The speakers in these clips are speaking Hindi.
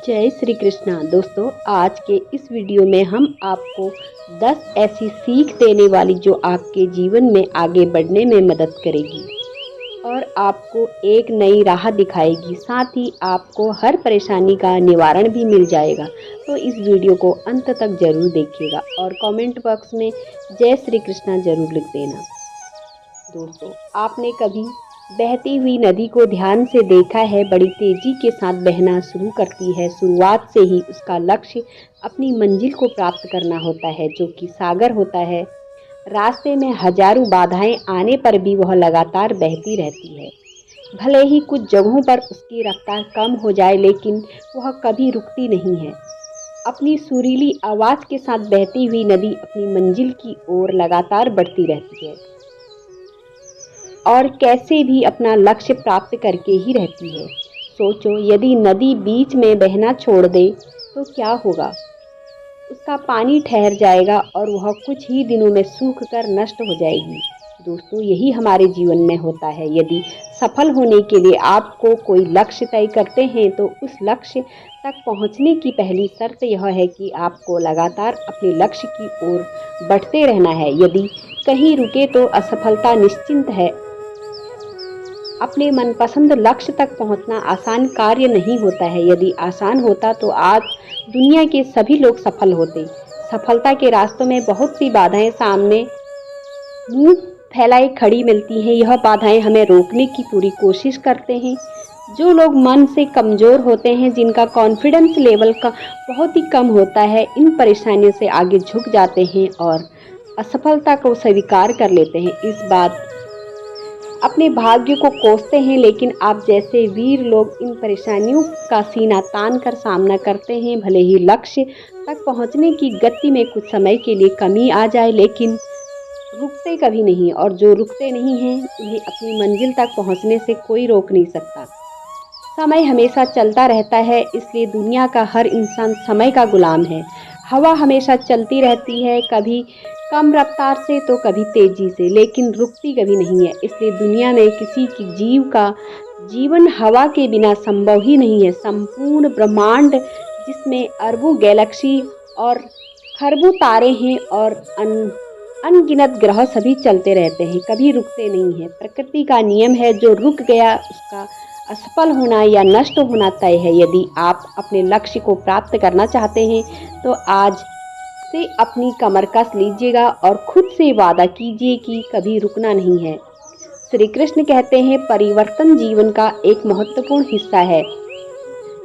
जय श्री कृष्णा दोस्तों। आज के इस वीडियो में हम आपको 10 ऐसी सीख देने वाली जो आपके जीवन में आगे बढ़ने में मदद करेगी और आपको एक नई राह दिखाएगी। साथ ही आपको हर परेशानी का निवारण भी मिल जाएगा। तो इस वीडियो को अंत तक जरूर देखिएगा और कमेंट बॉक्स में जय श्री कृष्णा जरूर लिख देना। दोस्तों, आपने कभी बहती हुई नदी को ध्यान से देखा है? बड़ी तेजी के साथ बहना शुरू करती है। शुरुआत से ही उसका लक्ष्य अपनी मंजिल को प्राप्त करना होता है, जो कि सागर होता है। रास्ते में हजारों बाधाएं आने पर भी वह लगातार बहती रहती है। भले ही कुछ जगहों पर उसकी रफ्तार कम हो जाए, लेकिन वह कभी रुकती नहीं है। अपनी सुरीली आवाज के साथ बहती हुई नदी अपनी मंजिल की ओर लगातार बढ़ती रहती है और कैसे भी अपना लक्ष्य प्राप्त करके ही रहती है। सोचो, यदि नदी बीच में बहना छोड़ दे तो क्या होगा? उसका पानी ठहर जाएगा और वह कुछ ही दिनों में सूख कर नष्ट हो जाएगी। दोस्तों, यही हमारे जीवन में होता है। यदि सफल होने के लिए आपको कोई लक्ष्य तय करते हैं तो उस लक्ष्य तक पहुंचने की पहली शर्त यह है कि आपको लगातार अपने लक्ष्य की ओर बढ़ते रहना है। यदि कहीं रुके तो असफलता निश्चिंत है। अपने मनपसंद लक्ष्य तक पहुंचना आसान कार्य नहीं होता है। यदि आसान होता तो आज दुनिया के सभी लोग सफल होते। सफलता के रास्तों में बहुत सी बाधाएं सामने मुंह फैलाए खड़ी मिलती हैं। यह बाधाएं हमें रोकने की पूरी कोशिश करते हैं। जो लोग मन से कमजोर होते हैं, जिनका कॉन्फिडेंस लेवल का बहुत ही कम होता है, इन परेशानियों से आगे झुक जाते हैं और असफलता को स्वीकार कर लेते हैं। इस बात अपने भाग्य को कोसते हैं। लेकिन आप जैसे वीर लोग इन परेशानियों का सीना तान कर सामना करते हैं। भले ही लक्ष्य तक पहुंचने की गति में कुछ समय के लिए कमी आ जाए, लेकिन रुकते कभी नहीं। और जो रुकते नहीं हैं, उन्हें अपनी मंजिल तक पहुंचने से कोई रोक नहीं सकता। समय हमेशा चलता रहता है, इसलिए दुनिया का हर इंसान समय का गुलाम है। हवा हमेशा चलती रहती है, कभी कम रफ्तार से तो कभी तेजी से, लेकिन रुकती कभी नहीं है। इसलिए दुनिया में किसी की जीव का जीवन हवा के बिना संभव ही नहीं है। संपूर्ण ब्रह्मांड, जिसमें अरबों गैलेक्सी और खरबों तारे हैं और अनगिनत ग्रह, सभी चलते रहते हैं, कभी रुकते नहीं हैं। प्रकृति का नियम है, जो रुक गया उसका असफल होना या नष्ट होना तय है। यदि आप अपने लक्ष्य को प्राप्त करना चाहते हैं तो आज से अपनी कमर कस लीजिएगा और खुद से वादा कीजिए कि कभी रुकना नहीं है। श्री कृष्ण कहते हैं, परिवर्तन जीवन का एक महत्वपूर्ण हिस्सा है।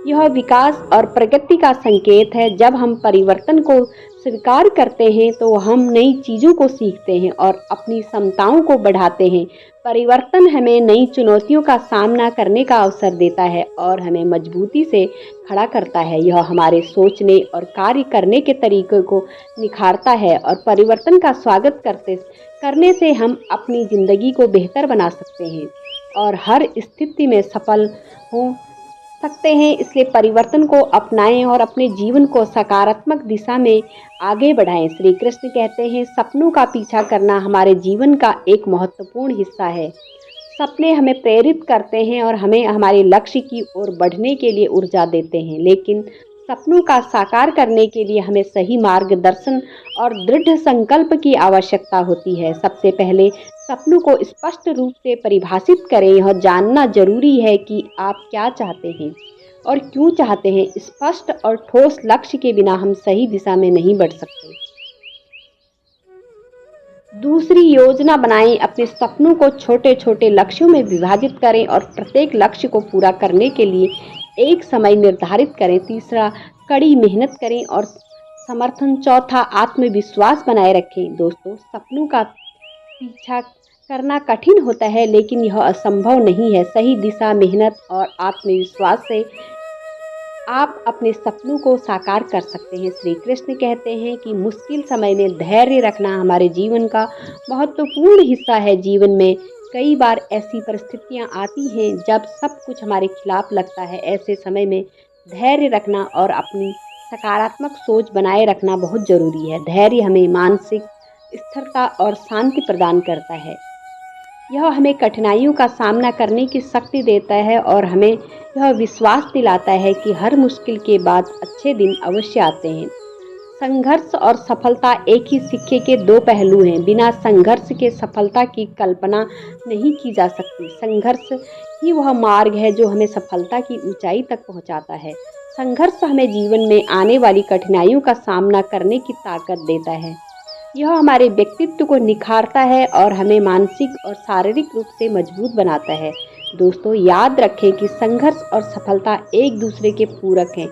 यह विकास और प्रगति का संकेत है। जब हम परिवर्तन को स्वीकार करते हैं तो हम नई चीजों को सीखते हैं और अपनी क्षमताओं को बढ़ाते हैं। परिवर्तन हमें नई चुनौतियों का सामना करने का अवसर देता है और हमें मजबूती से खड़ा करता है। यह हमारे सोचने और कार्य करने के तरीके को निखारता है और परिवर्तन का स्वागत करने से हम अपनी जिंदगी को बेहतर बना सकते हैं और हर स्थिति में सफल हो सकते हैं। इसलिए परिवर्तन को अपनाएं और अपने जीवन को सकारात्मक दिशा में आगे बढ़ाएं। श्री कृष्ण कहते हैं, सपनों का पीछा करना हमारे जीवन का एक महत्वपूर्ण हिस्सा है। सपने हमें प्रेरित करते हैं और हमें हमारे लक्ष्य की ओर बढ़ने के लिए ऊर्जा देते हैं। लेकिन सपनों का साकार करने के लिए हमें सही मार्गदर्शन और दृढ़ संकल्प की आवश्यकता होती है। सबसे पहले सपनों को स्पष्ट रूप से परिभाषित करें। यह जानना जरूरी है कि आप क्या चाहते हैं और क्यों चाहते हैं। स्पष्ट और ठोस लक्ष्य के बिना हम सही दिशा में नहीं बढ़ सकते। दूसरी, योजना बनाएं। अपने सपनों को छोटे छोटे लक्ष्यों में विभाजित करें और प्रत्येक लक्ष्य को पूरा करने के लिए एक समय निर्धारित करें। तीसरा, कड़ी मेहनत करें और समर्थन। चौथा, आत्मविश्वास बनाए रखें। दोस्तों, सपनों का पीछा करना कठिन होता है, लेकिन यह असंभव नहीं है। सही दिशा, मेहनत और आत्मविश्वास से आप अपने सपनों को साकार कर सकते हैं। श्री कृष्ण कहते हैं कि मुश्किल समय में धैर्य रखना हमारे जीवन का महत्वपूर्ण हिस्सा है। जीवन में कई बार ऐसी परिस्थितियां आती हैं जब सब कुछ हमारे खिलाफ लगता है। ऐसे समय में धैर्य रखना और अपनी सकारात्मक सोच बनाए रखना बहुत जरूरी है। धैर्य हमें मानसिक स्थिरता और शांति प्रदान करता है। यह हमें कठिनाइयों का सामना करने की शक्ति देता है और हमें यह विश्वास दिलाता है कि हर मुश्किल के बाद अच्छे दिन अवश्य आते हैं। संघर्ष और सफलता एक ही सिक्के के दो पहलू हैं। बिना संघर्ष के सफलता की कल्पना नहीं की जा सकती। संघर्ष ही वह मार्ग है जो हमें सफलता की ऊंचाई तक पहुंचाता है। संघर्ष हमें जीवन में आने वाली कठिनाइयों का सामना करने की ताकत देता है। यह हमारे व्यक्तित्व को निखारता है और हमें मानसिक और शारीरिक रूप से मजबूत बनाता है। दोस्तों, याद रखें कि संघर्ष और सफलता एक दूसरे के पूरक हैं।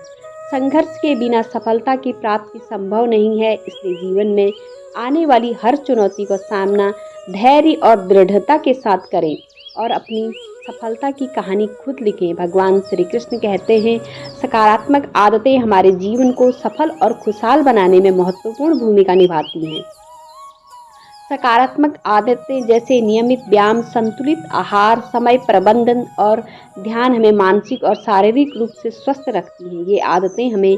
संघर्ष के बिना सफलता की प्राप्ति संभव नहीं है, इसलिए जीवन में आने वाली हर चुनौती का सामना धैर्य और दृढ़ता के साथ करें और अपनी सफलता की कहानी खुद लिखें। भगवान श्री कृष्ण कहते हैं, सकारात्मक आदतें हमारे जीवन को सफल और खुशहाल बनाने में महत्वपूर्ण भूमिका निभाती हैं। सकारात्मक आदतें जैसे नियमित व्यायाम, संतुलित आहार, समय प्रबंधन और ध्यान हमें मानसिक और शारीरिक रूप से स्वस्थ रखती हैं। ये आदतें हमें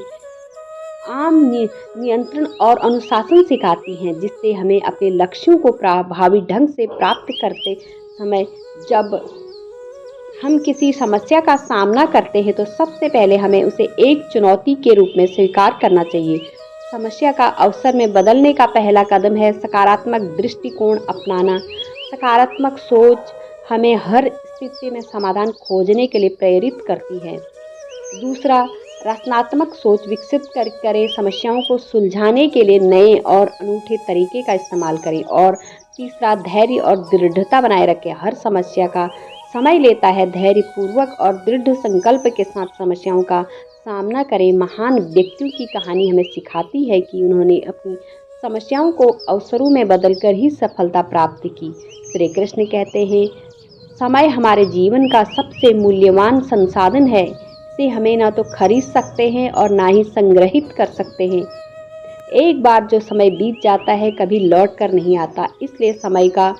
नियंत्रण और अनुशासन सिखाती हैं, जिससे हमें अपने लक्ष्यों को प्रभावी ढंग से प्राप्त करते समय जब हम किसी समस्या का सामना करते हैं तो सबसे पहले हमें उसे एक चुनौती के रूप में स्वीकार करना चाहिए। समस्या का अवसर में बदलने का पहला कदम है सकारात्मक दृष्टिकोण अपनाना। सकारात्मक सोच हमें हर स्थिति में समाधान खोजने के लिए प्रेरित करती है। दूसरा, रचनात्मक सोच विकसित करें। समस्याओं को सुलझाने के लिए नए और अनूठे तरीके का इस्तेमाल करें। और तीसरा, धैर्य और दृढ़ता बनाए रखें। हर समस्या का समय लेता है। धैर्यपूर्वक और दृढ़ संकल्प के साथ समस्याओं का सामना करें। महान व्यक्तियों की कहानी हमें सिखाती है कि उन्होंने अपनी समस्याओं को अवसरों में बदलकर ही सफलता प्राप्त की। श्री कृष्ण कहते हैं, समय हमारे जीवन का सबसे मूल्यवान संसाधन है। इसे हमें ना तो खरीद सकते हैं और ना ही संग्रहित कर सकते हैं। एक बार जो समय बीत जाता है कभी लौट कर नहीं आता, इसलिए समय का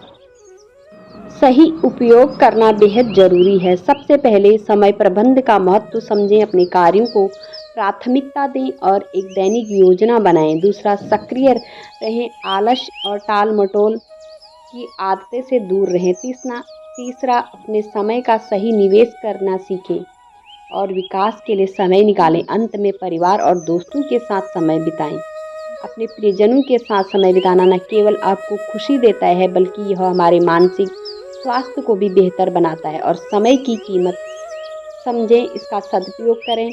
सही उपयोग करना बेहद जरूरी है। सबसे पहले समय प्रबंधन का महत्व समझें, अपने कार्यों को प्राथमिकता दें और एक दैनिक योजना बनाएं। दूसरा, सक्रिय रहें, आलस्य और टाल मटोल की आदतें से दूर रहें। तीसरा, अपने समय का सही निवेश करना सीखें और विकास के लिए समय निकालें। अंत में परिवार और दोस्तों के साथ समय बिताएं। अपने प्रियजनों के साथ समय बिताना न केवल आपको खुशी देता है, बल्कि यह हमारे मानसिक स्वास्थ्य को भी बेहतर बनाता है। और समय की कीमत समझें, इसका सदुपयोग करें